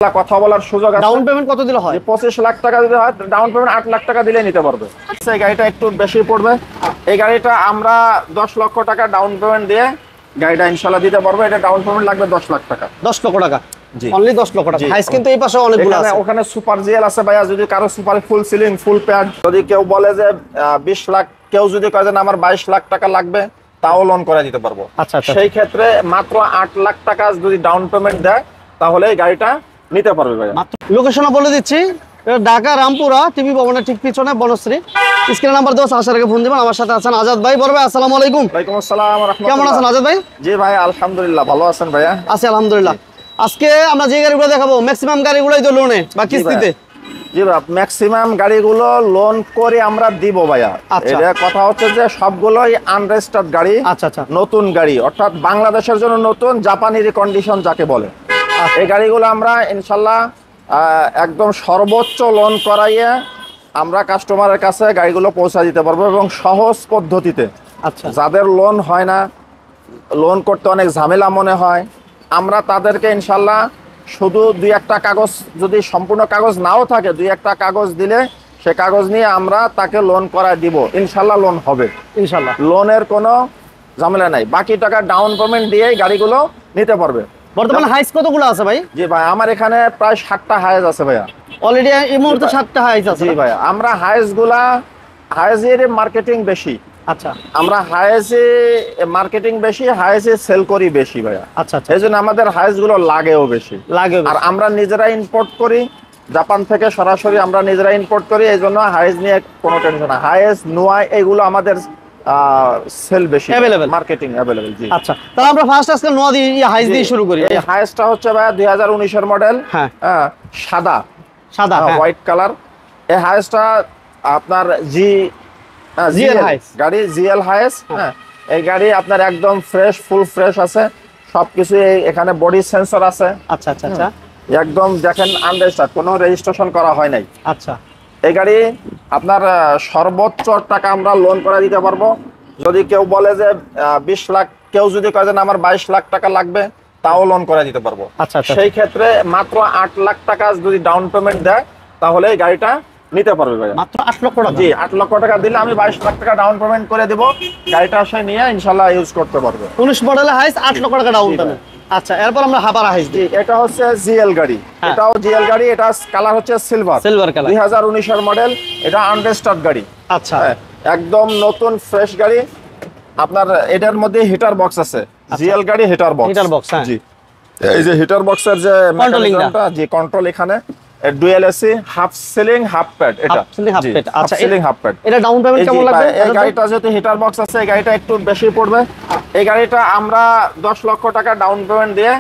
কথা বলার সুযোগ আছে। ডাউন পেমেন্ট কত দিলে হয়? 25 লাখ টাকা যদি হয় ডাউন পেমেন্ট 8 লাখ টাকা দিলে নিতে পারবে। এই গাড়িটা একটু বেশি পড়বে। এই গাড়িটা আমরা 10 লক্ষ টাকা ডাউন পেমেন্ট দিয়ে গাড়িটা ইনশাআল্লাহ দিতে পারবো। এটা ডাউন পেমেন্ট লাগবে 10 লাখ টাকা। 10 লক্ষ টাকা জি অনলি 10 লক্ষ টাকা। হাইস কিন্তু এই পাশে অনেকগুলো আছে। ওখানে সুপার জিএল আছে ভাইয়া, যদি কারো সুপার ফুল সিলিং ফুল প্যাড, যদি কেউ বলে যে 20 লাখ, কেউ যদি কয় যে আমার 22 লাখ টাকা লাগবে, তাও লোন করে দিতে পারবো। আচ্ছা আচ্ছা। সেই ক্ষেত্রে মাত্র 8 লাখ টাকা যদি ডাউন পেমেন্ট দেয় তাহলে এই গাড়িটা নিতে পারবে ভাইয়া। লোকেশনও বলে দিচ্ছি, ঢাকা রামপুরা টিভি ভবনের ঠিক পিছনে বনশ্রী। স্ক্রিন নাম্বার দেওয়া আসার আগে ফোন দিবেন। আমার সাথে আছেন আজাদ ভাই। বড় ভাই আসসালামু আলাইকুম। ওয়ালাইকুম আসসালাম ওয়া রাহমাতুল্লাহ। কেমন আছেন আজাদ ভাই? জি ভাই আলহামদুলিল্লাহ, ভালো আছেন ভাইয়া? আছি আলহামদুলিল্লাহ। আজকে আমরা যে গাড়িগুলো দেখাবো ম্যাক্সিমাম গাড়িগুলোই তো লোনে বা কিস্তিতে। জি ভাই, ম্যাক্সিমাম গাড়িগুলো লোন করে আমরা দিব ভাইয়া। এটা কথা হচ্ছে যে সবগুলোই আনরেজিস্টার্ড গাড়ি। আচ্ছা আচ্ছা। নতুন গাড়ি, অর্থাৎ বাংলাদেশের জন্য নতুন, জাপানি রিকন্ডিশন যাকে বলে। এই গাড়িগুলো আমরা ইনশাআল্লাহ একদম সর্বোচ্চ লোন করাইয়ে আমরা কাস্টমারের কাছে গাড়িগুলো পৌঁছে দিতে পারবো এবং সহজ পদ্ধতিতে। আচ্ছা। যাদের লোন হয় না, লোন করতে অনেক ঝামেলা মনে হয়, আমরা তাদেরকে ইনশাআল্লাহ শুধু 2-1টা কাগজ, যদি সম্পূর্ণ কাগজ নাও থাকে, 2-1টা কাগজ দিলে সে কাগজ নিয়ে আমরা তাকে লোন করায় দিব। ইনশাআল্লাহ লোন হবে ইনশাআল্লাহ। লোনের কোনো ঝামেলা নাই। বাকি টাকা ডাউন পেমেন্ট দিয়েই গাড়িগুলো নিতে পারবে। বর্তমানে হাইস কতগুলো আছে ভাই? জি ভাই, আমার এখানে প্রায় 60টা হাইস আছে ভাইয়া। অলরেডি এই মুহূর্তে 7টা হাইস আছে। জি ভাইয়া, আমরা হাইসের মার্কেটিং বেশি। আচ্ছা। আমরা হাইসে মার্কেটিং বেশি, হাইসে সেল করি বেশি ভাইয়া। আচ্ছা আচ্ছা। এই জন্য আমাদের হাইসগুলো লাগেও বেশি। আর আমরা নিজেরা ইম্পোর্ট করি জাপান থেকে, সরাসরি আমরা নিজেরা ইম্পোর্ট করি। এই জন্য হাইস নিয়ে কোনো টেনশন না। হাইস নোয়া এগুলো আমাদের সেল বেশি, अवेलेबल, মার্কেটিং अवेलेबल। জি আচ্ছা, তাহলে আমরা ফার্স্ট আজকে নোয়া দিয়ে হাইস দিয়ে শুরু করি। এই হাইসটা হচ্ছে ভাইয়া 2019 এর মডেল। হ্যাঁ, সাদা সাদা হোয়াইট কালার। এই হাইসটা আপনার জিএল হাইস গাড়ি, জিএল হাইস। হ্যাঁ, এই গাড়ি আপনার একদম ফ্রেশ, ফুল ফ্রেশ আছে সবকিছু। এখানে বডি সেন্সর আছে। আচ্ছা আচ্ছা আচ্ছা। একদম দেখেন আনরেজিস্টার্ড, কোনো রেজিস্ট্রেশন করা হয় নাই। আচ্ছা। এই গাড়ি আপনার সর্বোচ্চ টাকা আমরা লোন করে দিতে পারবো। যদি কেউ বলে যে 20 লাখ, কেউ যদি কয় যে আমার 22 লাখ টাকা লাগবে, তাও লোন করে দিতে পারবো। আচ্ছা আচ্ছা। সেই ক্ষেত্রে মাত্র 8 লাখ টাকা যদি ডাউন পেমেন্ট দেয় তাহলে এই গাড়িটা নিতে পারবে ভাই। মাত্র 8 লক্ষ টাকা? জি, 8 লক্ষ টাকা দিলে আমি 22 লাখ টাকা ডাউন পেমেন্ট করে দেব। গাড়িটা আসে নিয়ে ইনশাআল্লাহ ইউজ করতে পারবে। 19 মডেলের হাইস 8 লক্ষ টাকা ডাউন পেমেন্ট। আচ্ছা, এরপর আমরা হাবার হাইস দিই। এটা হচ্ছে জিএল গাড়ি। এটাও জিএল গাড়ি। এটা কালার হচ্ছে সিলভার কালার। 2019 এর মডেল। এটা আনরেজিস্টার্ড গাড়ি। আচ্ছা। একদম নতুন ফ্রেশ গাড়ি। আপনার এটার মধ্যে হিটার বক্স আছে। জিএল গাড়ি হিটার বক্স। হিটার বক্স, হ্যাঁ। জি, এই যে হিটার বক্সের যে মেকানিজমটা, জি কন্ট্রোল এখানে dual AC, half ceiling half pad. এটা হাফ প্যাড। আচ্ছা, সিলিং হাফ প্যাড। এটা ডাউন পেমেন্ট কেমন লাগবে? এই গাড়িটা যেহেতু হিটার বক্স আছে, এই গাড়িটা একটু বেশি পড়বে। এই গাড়িটা আমরা 10 লক্ষ টাকা ডাউন পেমেন্ট দিয়ে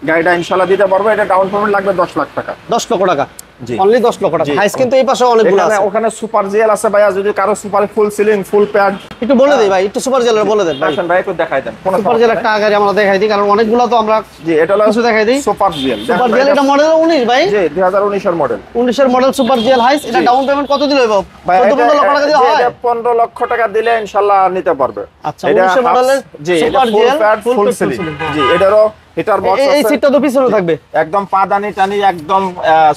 গাড়িটা ইনশাআল্লাহ দিতে পারবো। এটা ডাউন পেমেন্ট লাগবে 10 লাখ টাকা। 10 লক্ষ টাকা জি, অনলি 10 লক্ষ টাকা। হাইস কিন্তু এই পাশে অনেকগুলো আছে। ওখানে সুপার জিএল আছে ভাইয়া, যদি কারো সুপার ফুল সিলিং ফুল প্যাড। একটু বলে দেই ভাই, একটু সুপার জেলার বলে দেন ভাই। আসেন ভাই, একটু দেখাই দেন। কোন সুপার জেলার একটা গাড়ি আমরা দেখাই দিই, কারণ অনেকগুলো তো আমরা। জি, এটা হলো কিছু দেখাই দিই। Super GL. সুপার জেল এটা মডেল 19 ভাই। জি, 2019 এর মডেল। 19 এর মডেল সুপার জেল হাইস। এটা ডাউন পেমেন্ট কত দিলে হবে? 15 লক্ষ টাকা দিলে হয়? এটা 15 লক্ষ টাকা দিলে ইনশাআল্লাহ নিতে পারবে। আচ্ছা, 19 মডেলের সুপার জেল ফুল সিলিং। জি, এটারও হিটার বক্স আছে। এই সিটটা তো পিছনে থাকবে একদম পাদানি টানি, একদম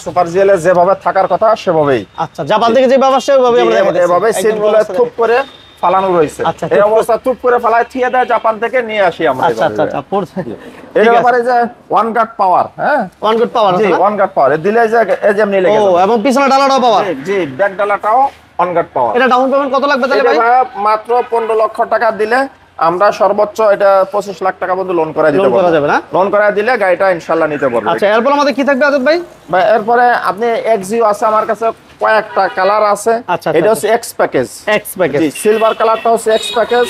সুপার জিএল এর যেভাবে থাকার কথা সেভাবেই। আচ্ছা, জাপান থেকে যে ব্যবস্থা ওইভাবে আমরা দেখাই দিই। এভাবে সিটগুলো থুপ করে ফালানো রয়েছে। এই অবস্থা থুপ করে ফালায় থিয়ে দেয়, জাপান থেকে নিয়ে আসি আমরা। আচ্ছা আচ্ছা আচ্ছা। এর ব্যাপারে যে ওয়ান গার্ড পাওয়ার। হ্যাঁ, ওয়ান গার্ড পাওয়ার আছে। জি, ওয়ান গার্ড পাওয়ার দিলে যে এই যে এমনি লেগে ও, এবং পিছনে ডালাটাও পাওয়ার। জি, ব্যাক ডালাটাও ওয়ান গার্ড পাওয়ার। এটা ডাউন পেমেন্ট কত লাগবে তাহলে ভাই? মাত্র 15 লক্ষ টাকা দিলে আমরা সর্বোচ্চ এটা 25 লাখ টাকা পর্যন্ত লোন করা দিতে পারবো। লোন করা দিলে গাড়িটা ইনশাআল্লাহ নিতে পারবে। আচ্ছা, এরপর আমাদের কি থাকবে আজাদ ভাই? ভাই এরপরে আপনি এক্সিও আছে আমার কাছে, কয়েকটা কালার আছে। এটা হচ্ছে এক্স প্যাকেজ। X package. জি, সিলভার কালারটা হচ্ছে এক্স প্যাকেজ।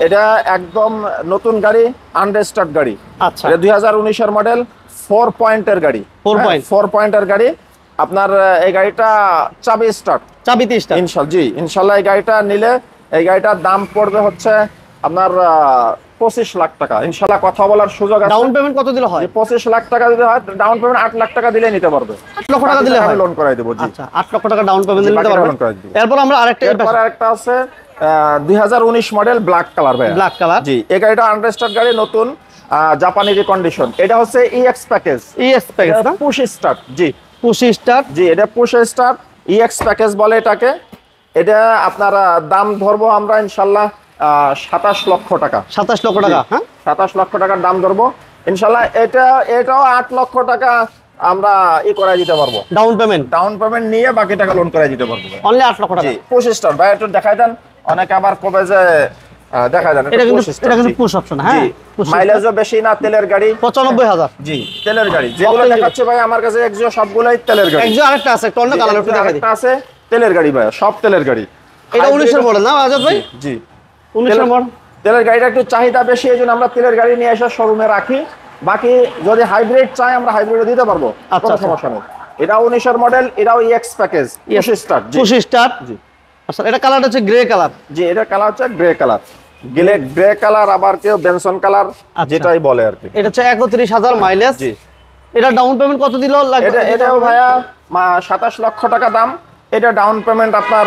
এটা একদম নতুন গাড়ি, আনরেজিস্টার্ড গাড়ি। আচ্ছা, এটা 2019 এর মডেল, 4 পয়েন্টের গাড়ি। 4 পয়েন্টের গাড়ি। আপনার এই গাড়িটা চাবি স্টার্ট। চাবিতে স্টার্ট। ইনশাআল্লাহ এই গাড়িটা নিলে এই গাড়িটার দাম পড়বে হচ্ছে আপনার 25 লাখ টাকা। ইনশাআল্লাহ কথা বলার সুযোগ আছে। ডাউন পেমেন্ট কত দিলে হয়? 25 লাখ টাকা যদি হয় ডাউন পেমেন্ট 8 লাখ টাকা দিলে নিতে পারবে। 8 লক্ষ টাকা দিলে হয়? লোন করাই দেব। জি, আচ্ছা, 8 লক্ষ টাকা ডাউন পেমেন্ট দিলে নিতে পারবে। এরপর আমরা আরেকটা আছে 2019 মডেল ব্ল্যাক কালার ভাই। Black colour. জি, এই গাড়িটা আনরেজিস্টার্ড গাড়ি, নতুন। জাপানি রিকন্ডিশন। এটা হচ্ছে ইএক্স প্যাকেজ। ইএক্স প্যাকেজ না, পুশ স্টার্ট। জি পুশ স্টার্ট। জি, এটা পুশ স্টার্ট ইএক্স প্যাকেজ বলে এটাকে। এটা আপনার দাম ধরবো আমরা ইনশাল্লাহ 27 লক্ষ টাকা। 27 লক্ষ টাকা। হ্যাঁ, 27 লক্ষ টাকার দাম ধরবো ইনশাল্লাহ। এটাও 8 লক্ষ টাকা আমরা করে দিতে পারবো। ডাউন পেমেন্ট নিয়ে বাকি টাকা লোন করে দিতে পারবো। অনলি 8 লক্ষ টাকা। পুশ স্টার্ট ভাই একটু দেখাই দেন। অনেকে আবার কবে যে দেখাই দেন। এটা কিন্তু পুশ অপশন। হ্যাঁ, মাইলেজও বেশি না, তেলের গাড়ি। 95,000। জি, তেলের গাড়ি। যেগুলো দেখাচ্ছে ভাই আমার কাছে এক্সিও সবগুলাই তেলের গাড়ি। এক্সিও আরেকটা আছে, একটু অন্য কালার, একটু দেখাই দিই। একটা আছে তেলের গাড়ি ভাই, সব তেলের গাড়ি। এটা 19 এর মডেল না আজাদ ভাই? জি 19 এর মডেল। তেলের গাড়িটা একটু চাহিদা বেশি, এইজন্য আমরা তেলের গাড়ি নিয়ে এসে শোরুমে রাখি। বাকি যদি হাইব্রিড চাই আমরা হাইব্রিডও দিতে পারবো, কোনো সমস্যা নেই। এটা 19 এর মডেল, এটাও EX package, push start. Push start. জি আচ্ছা, এটা কালারটা হচ্ছে গ্রে কালার। জি, এটা কালার হচ্ছে গ্রে কালার। গ্রে কালার, আবার কেউ বেনসন কালার যেটাই বলে আর কি। এটা হচ্ছে 31,000 মাইলেজ। জি, এটা ডাউন পেমেন্ট কত দিল লাগবে? এটাও ভাইয়া 27 লক্ষ টাকা দাম। এটা ডাউন পেমেন্ট আপনার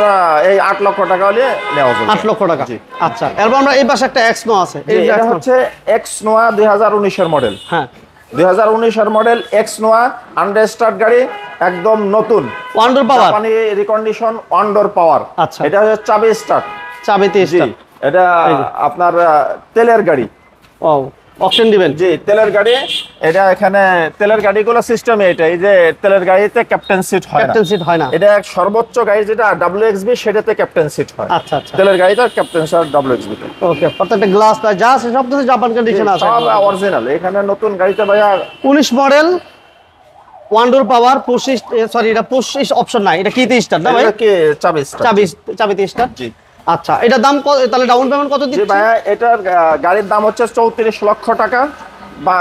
এই 8 লক্ষ টাকা হলে নেওয়া যাবে। 8 লক্ষ টাকা। আচ্ছা, এরপর আমরা এই পাশে একটা এক্স নো আছে। এটা হচ্ছে এক্স নোয়া 2019 এর মডেল। হ্যাঁ, 2019 এর মডেল এক্স নোয়া, আনরেজিস্টার্ড গাড়ি, একদম নতুন, ওয়ান ডোর পাওয়ার, জাপানি রিকন্ডিশন, ওয়ান ডোর পাওয়ার। আচ্ছা, এটা হচ্ছে চাবি স্টার্ট। চাবিতে স্টার্ট। এটা আপনার তেলের গাড়ি। ও, অপশন দিবেন? জি, তেলের গাড়ি। এটা এখানে তেলের গাড়িগুলো সিস্টেম এটা, এই যে তেলের গাড়িতে ক্যাপ্টেন সিট হয় না। ক্যাপ্টেন সিট হয় না। এটা সর্বোচ্চ গাড়ি যেটা WXB, সেটাতে ক্যাপ্টেন সিট হয়। আচ্ছা আচ্ছা, তেলের গাড়িতে ক্যাপ্টেন সিট WXB তে। ওকে, প্রত্যেকটা গ্লাস যা আছে সব কিছু জাপান কন্ডিশন আছে, সব অরিজিনাল। এখানে নতুন গাড়িতে ভাইয়া 19 মডেল, ওয়ান ডোর পাওয়ার, পুশ, সরি এটা পুশ অপশন নাই, এটা কিতে স্টার্ট না ভাই? এটা কি চাবি স্টার্ট? চাবিতে স্টার্ট। জি। আচ্ছা, এটা দাম কত তাহলে? ডাউন পেমেন্ট কত জি দিচ্ছেন? ভাইয়া, এটার গাড়ির দাম হচ্ছে 34 লক্ষ টাকা, বা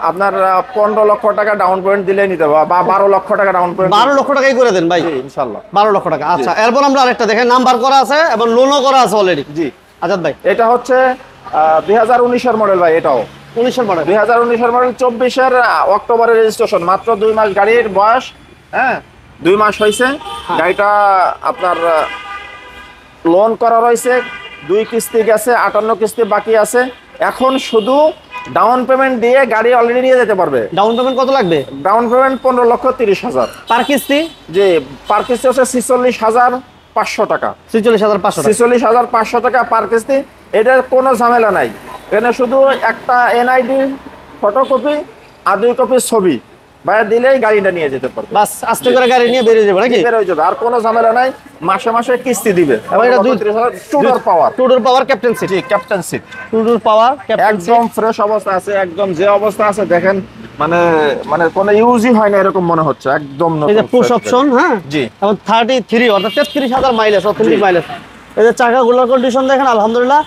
আপনার 15 লক্ষ টাকা ডাউন পেমেন্ট দিলে নিতে পারবো, বা 12 লক্ষ টাকা ডাউন পেমেন্ট। 12 লক্ষ টাকাই করে দেন ভাই? জি ইনশাআল্লাহ, 12 লক্ষ টাকা। আচ্ছা, এরপর আমরা আরেকটা দেখেন, নাম্বার করা আছে এবং লোনও করা আছে অলরেডি। জি আজাদ ভাই, এটা হচ্ছে 2019 এর মডেল ভাই। এটাও 19 এর মডেল। 2019 এর মডেল, 24 এর অক্টোবরের রেজিস্ট্রেশন, মাত্র 2 মাস গাড়ির বয়স। হ্যাঁ, 2 মাস হয়েছে। গাড়িটা আপনার লোন করা রয়েছে, 2 কিস্তি গেছে, 58 কিস্তি বাকি আছে। এখন শুধু ডাউন পেমেন্ট দিয়ে গাড়ি অলরেডি নিয়ে যেতে পারবে। ডাউন পেমেন্ট কত লাগবে? Down payment 15,30,000। পার কিস্তি? যে পার কিস্তি হচ্ছে 46,500 টাকা। 46,500 টাকা। 46,500 টাকা পার কিস্তি। এটার কোনো ঝামেলা নাই। এখানে শুধু একটা NID ফটোকপি আর 2 কপি ছবি ভাইয়া দিলেই গাড়িটা নিয়ে যেতে পারবে। বাস, আস্তে করে গাড়ি নিয়ে বেরিয়ে যাবে নাকি? বের হয়ে যাবে, আর কোনো ঝামেলা নাই। মাসে মাসে কিস্তি দিবে। এবং এটা 2 ডোর পাওয়ার। 2 ডোর পাওয়ার ক্যাপ্টেন সিট। জি, ক্যাপ্টেন সিট। 2 ডোর পাওয়ার ক্যাপ্টেন সিট। একদম ফ্রেশ অবস্থা আছে, একদম যে অবস্থা আছে দেখেন, মানে কোনো ইউজই হয় না এরকম মনে হচ্ছে, একদম নতুন। এই যে পুশ অপশন, হ্যাঁ। জি, এবং 33 অর্থাৎ 33,000 মাইলেজ, অথেন্টিক মাইলেজ। এই যে চাকাগুলোর কন্ডিশন দেখেন, আলহামদুলিল্লাহ।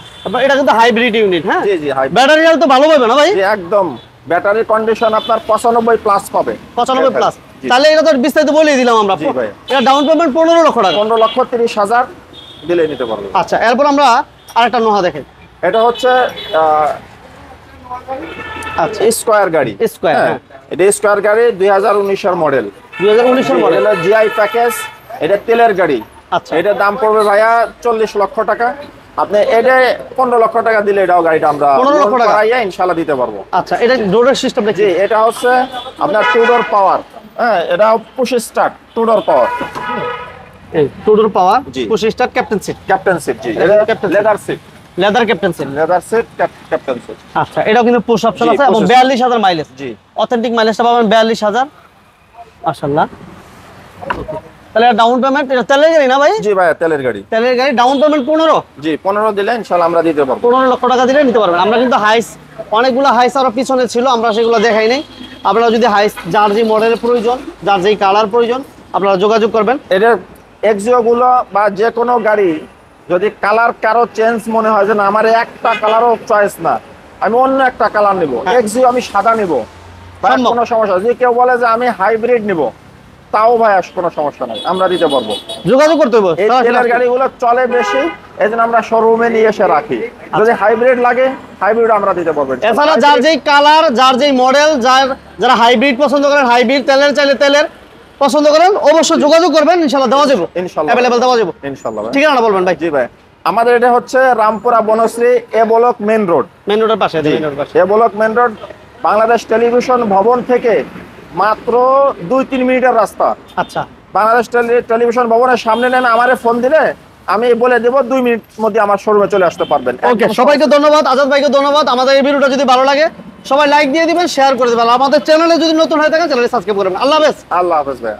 এটা কিন্তু হাইব্রিড ইউনিট। হ্যাঁ, জি জি, ব্যাটারি হেলথ তো ভালো পাবে না ভাই? জি, একদম ব্যাটারি কন্ডিশন আপনার 95 প্লাস পাবে। 95 প্লাস। জি। তাহলে এটা তো বিস্তারিত বলেই দিলাম আমরা। জি ভাই। এটা ডাউন পেমেন্ট 15 লক্ষ টাকা। 15,30,000 দিলে নিতে পারবে। আচ্ছা, এরপর আমরা আরেকটা নোহা দেখেন। এটা হচ্ছে আচ্ছা, স্কয়ার গাড়ি। স্কয়ার, হ্যাঁ। এটা স্কয়ার গাড়ি, 2019 এর মডেল। 2019 এর মডেল। এটা GI প্যাকেজ, এটা তেলের গাড়ি। আচ্ছা, এটার দাম পড়বে ভাইয়া 40 লক্ষ টাকা। আপনি এটা 15 লক্ষ টাকা দিলে এটাও গাড়িটা আমরা 15 লক্ষ টাকা ইনশাআল্লাহ দিতে পারবো। আচ্ছা, এটা ডোরের সিস্টেম দেখি। জি, এটা হচ্ছে আপনার 2 ডোর পাওয়ার। হ্যাঁ, এটা পুশ স্টার্ট 2 ডোর পাওয়ার। এই 2 ডোর পাওয়ার, জি। Push start, captain seat. Captain seat. জি, এটা Captain seat। Leather seat. Leather captain seat. Leather seat, captain seat. আচ্ছা, এটাও কিন্তু পুশ অপশন জি, আছে এবং push 42,000 মাইলেজ। জি, অথেন্টিক মাইলেজটা পাবেন 42,000। মাশাআল্লাহ। তাহলে ডাউন পেমেন্ট, এটা তেলের গাড়ি না ভাই? জি ভাইয়া, তেলের গাড়ি। তেলের গাড়ি, ডাউন পেমেন্ট 15। জি, 15 দিলে ইনশাআল্লাহ আমরা দিতে পারবো। 15 লক্ষ টাকা দিলে নিতে পারবেন। আমরা কিন্তু হাইস, অনেকগুলো হাইস আরো পিছনে ছিল, আমরা সেগুলো দেখাই নাই। আপনারা যদি হাইস, যার যে মডেলের প্রয়োজন, যার যেই কালার প্রয়োজন, আপনারা যোগাযোগ করবেন। এটার এক্সিও গুলো বা যে কোনো গাড়ি যদি কালার কারো চেঞ্জ মনে হয় যে না আমার একটা কালারও চয়েস না, আমি অন্য একটা কালার নিব, এক্সিও আমি সাদা নিব, ভাই সম্ভব। কোনো সমস্যা। যদি কেউ বলে যে আমি হাইব্রিড নিব, তাও ভাই কোনো সমস্যা নাই, আমরা দিতে পারবো। যোগাযোগ করতে হবে। এই তেলের গাড়িগুলো চলে বেশি, এই জন্য আমরা শোরুমে নিয়ে এসে রাখি। যদি হাইব্রিড লাগে, হাইব্রিড আমরা দিতে পারবো। এছাড়া যার যেই কালার, যার যেই মডেল, যারা হাইব্রিড পছন্দ করেন, হাইব্রিড, তেলের চাইলে তেলের পছন্দ করেন, অবশ্যই যোগাযোগ করবেন, ইনশাআল্লাহ দেওয়া যাবে। ইনশাআল্লাহ অ্যাভেলেবল দেওয়া যাবে। ইনশাআল্লাহ। ঠিকানা বলবেন ভাই। জি ভাই, আমাদের এটা হচ্ছে Rampura Banasree A block main road. Main রোডের পাশে, মেন রোডের পাশে। A block main road, Bangladesh television ভবন থেকে মাত্র 2-3 মিনিটের রাস্তা। আচ্ছা, বাংলাদেশ টেলিভিশন ভবনের সামনে নেমে আমারে ফোন দিলে আমি বলে দেবো 2 মিনিট মধ্যে আমার শোরুমে চলে আসতে পারবেন। ওকে, সবাইকে ধন্যবাদ, আজাদ ভাইকে ধন্যবাদ। আমাদের এই ভিডিওটা যদি ভালো লাগে সবাই লাইক দিয়ে দিবেন, শেয়ার করে দিবেন। আমাদের চ্যানেলে যদি নতুন হয়ে থাকেন চ্যানেলে সাবস্ক্রাইব করবেন। আল্লাহ হাফেজ। আল্লাহ হাফেজ ভাইয়া।